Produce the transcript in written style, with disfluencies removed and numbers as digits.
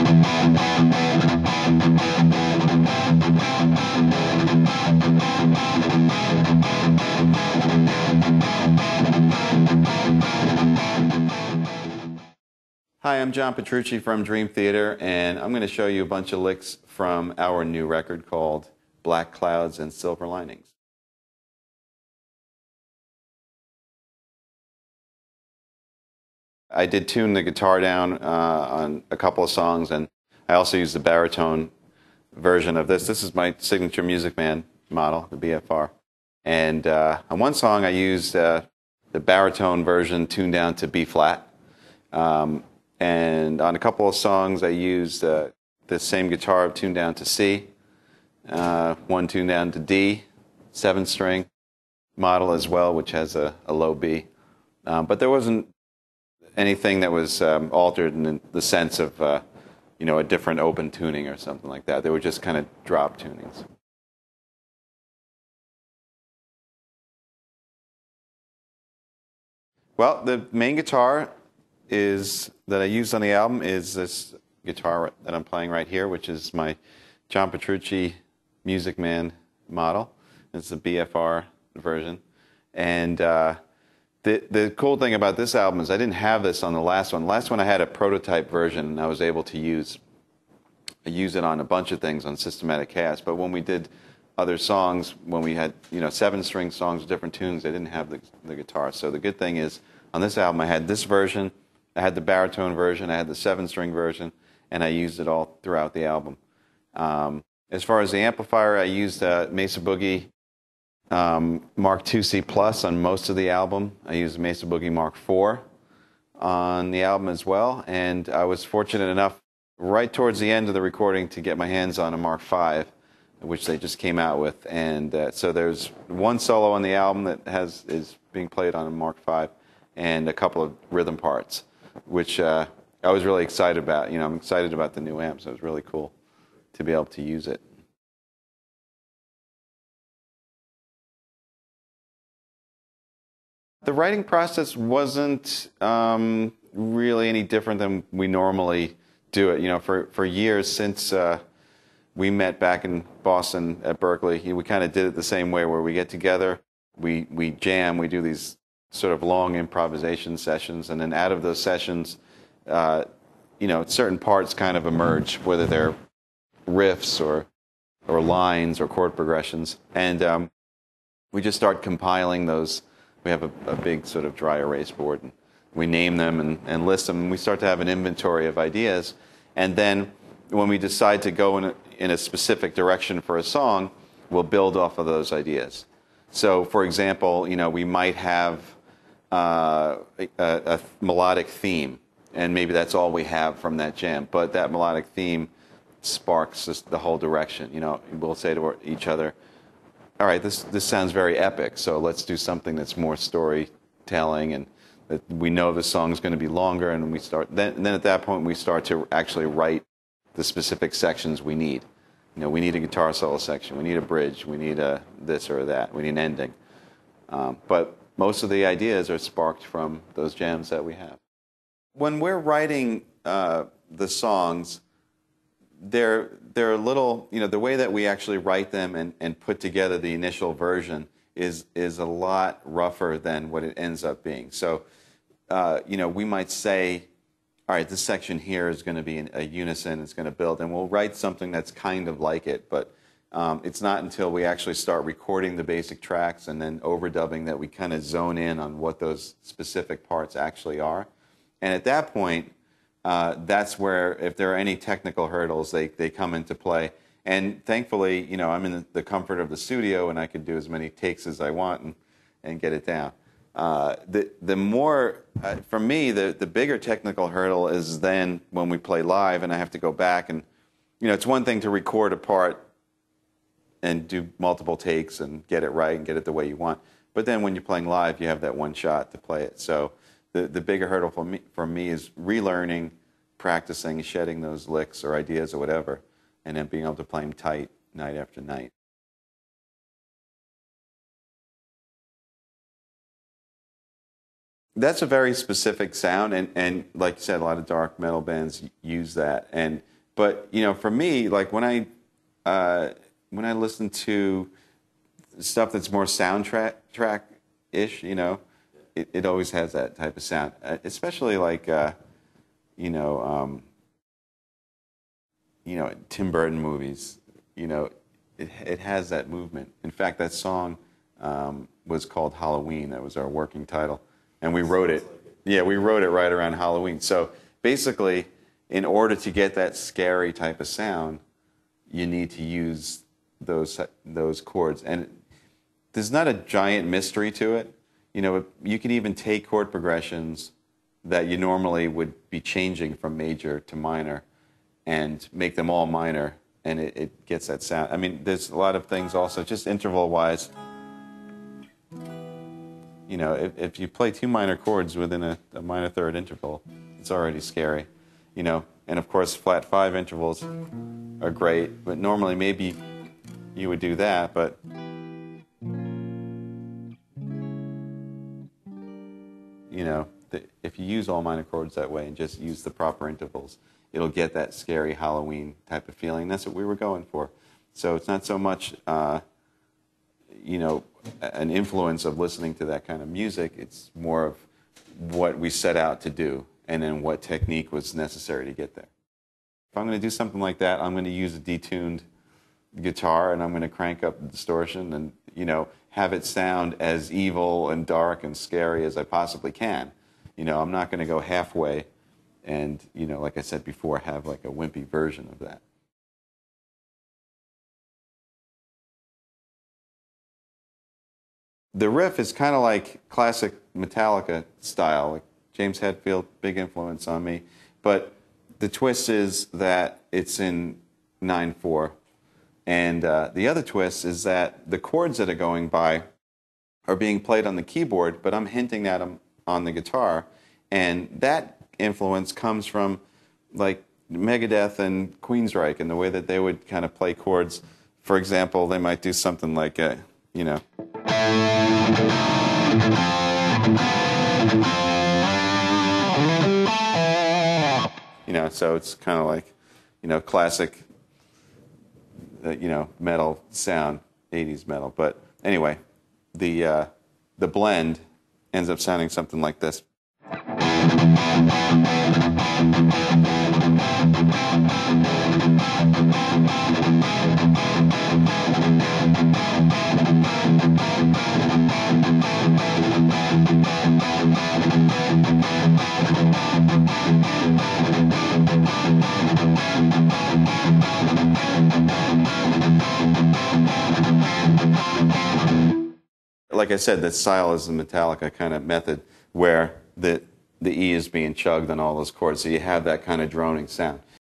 Hi, I'm John Petrucci from Dream Theater, and I'm going to show you a bunch of licks from our new record called Black Clouds and Silver Linings. I did tune the guitar down on a couple of songs, and I also used the baritone version of this. This is my signature Music Man model, the BFR. And on one song I used the baritone version tuned down to B flat. And on a couple of songs I used the same guitar tuned down to C, one tuned down to D, 7-string model as well, which has a low B. But there wasn't anything that was altered in the sense of a different open tuning or something like that. They were just kind of drop tunings. Well, the main guitar that I used on the album is this guitar that I'm playing right here, which is my John Petrucci Music Man model. It's the BFR version. And the cool thing about this album is I didn't have this on the last one. The last one I had a prototype version, and I was able to use it on a bunch of things on Systematic Chaos. But when we did other songs, when we had 7-string songs with different tunes, I didn't have the guitar. So the good thing is on this album I had this version, I had the baritone version, I had the 7-string version, and I used it all throughout the album. As far as the amplifier, I used Mesa Boogie Mark II-C Plus on most of the album. I used Mesa Boogie Mark IV on the album as well, and I was fortunate enough right towards the end of the recording to get my hands on a Mark V, which they just came out with. And so there's one solo on the album that is being played on a Mark V, and a couple of rhythm parts, which I was really excited about. I'm excited about the new amp, so it was really cool to be able to use it. The writing process wasn't really any different than we normally do it. For years since we met back in Boston at Berkeley, we kind of did it the same way, where we get together, we jam, we do these sort of long improvisation sessions, and then out of those sessions, certain parts kind of emerge, whether they're riffs or lines or chord progressions, and we just start compiling those. We have a big sort of dry erase board, and we name them and list them, and we start to have an inventory of ideas. And then when we decide to go in a specific direction for a song, we'll build off of those ideas. So, for example, we might have a melodic theme, and maybe that's all we have from that jam, but that melodic theme sparks the whole direction. We'll say to each other, all right, this sounds very epic, so let's do something that's more storytelling, and that we know the song's going to be longer, and then at that point we start to actually write the specific sections we need. We need a guitar solo section, we need a bridge, we need a this or that, we need an ending. But most of the ideas are sparked from those jams that we have. When we're writing the songs, they're a little, the way that we actually write them and put together the initial version is a lot rougher than what it ends up being. So, we might say, all right, this section here is going to be a unison, it's going to build, and we'll write something that's kind of like it, but it's not until we actually start recording the basic tracks and then overdubbing that we kind of zone in on what those specific parts actually are. And at that point, that's where, if there are any technical hurdles, they come into play. And thankfully, I'm in the comfort of the studio, and I can do as many takes as I want and get it down. The more, for me, the bigger technical hurdle is then when we play live, and I have to go back and, it's one thing to record a part and do multiple takes and get it right and get it the way you want. But then when you're playing live, you have that one shot to play it. So the bigger hurdle for me is relearning, practicing, shedding those licks or ideas or whatever, and then being able to play them tight night after night. That's a very specific sound, and like you said, a lot of dark metal bands use that. And But for me, like when I listen to stuff that's more soundtrack-ish, it always has that type of sound, especially like you know, um, Tim Burton movies. It has that movement. In fact, that song was called Halloween. That was our working title, and we wrote it. Yeah, we wrote it right around Halloween. So basically, in order to get that scary type of sound, you need to use those chords. And there's not a giant mystery to it. You can even take chord progressions that you normally would be changing from major to minor and make them all minor, and it gets that sound. I mean, there's a lot of things also, just interval-wise. If you play two minor chords within a minor third interval, it's already scary. And of course, flat five intervals are great, but normally maybe you would do that, but if you use all minor chords that way and just use the proper intervals, it'll get that scary Halloween type of feeling. That's what we were going for. So it's not so much, an influence of listening to that kind of music. It's more of what we set out to do and then what technique was necessary to get there. If I'm going to do something like that, I'm going to use a detuned guitar, and I'm going to crank up the distortion and, have it sound as evil and dark and scary as I possibly can. I'm not going to go halfway and, like I said before, have like a wimpy version of that. The riff is kind of like classic Metallica style, like James Hetfield, big influence on me. But the twist is that it's in 9/4. And the other twist is that the chords that are going by are being played on the keyboard, but I'm hinting at them on the guitar. And that influence comes from like Megadeth and Queensryche and the way that they would kind of play chords. For example, they might do something like, so it's kind of like, classic, metal sound, 80s metal. But anyway, the blend ends up sounding something like this. Like I said, that style is the Metallica kind of method where the E is being chugged on all those chords, so you have that kind of droning sound.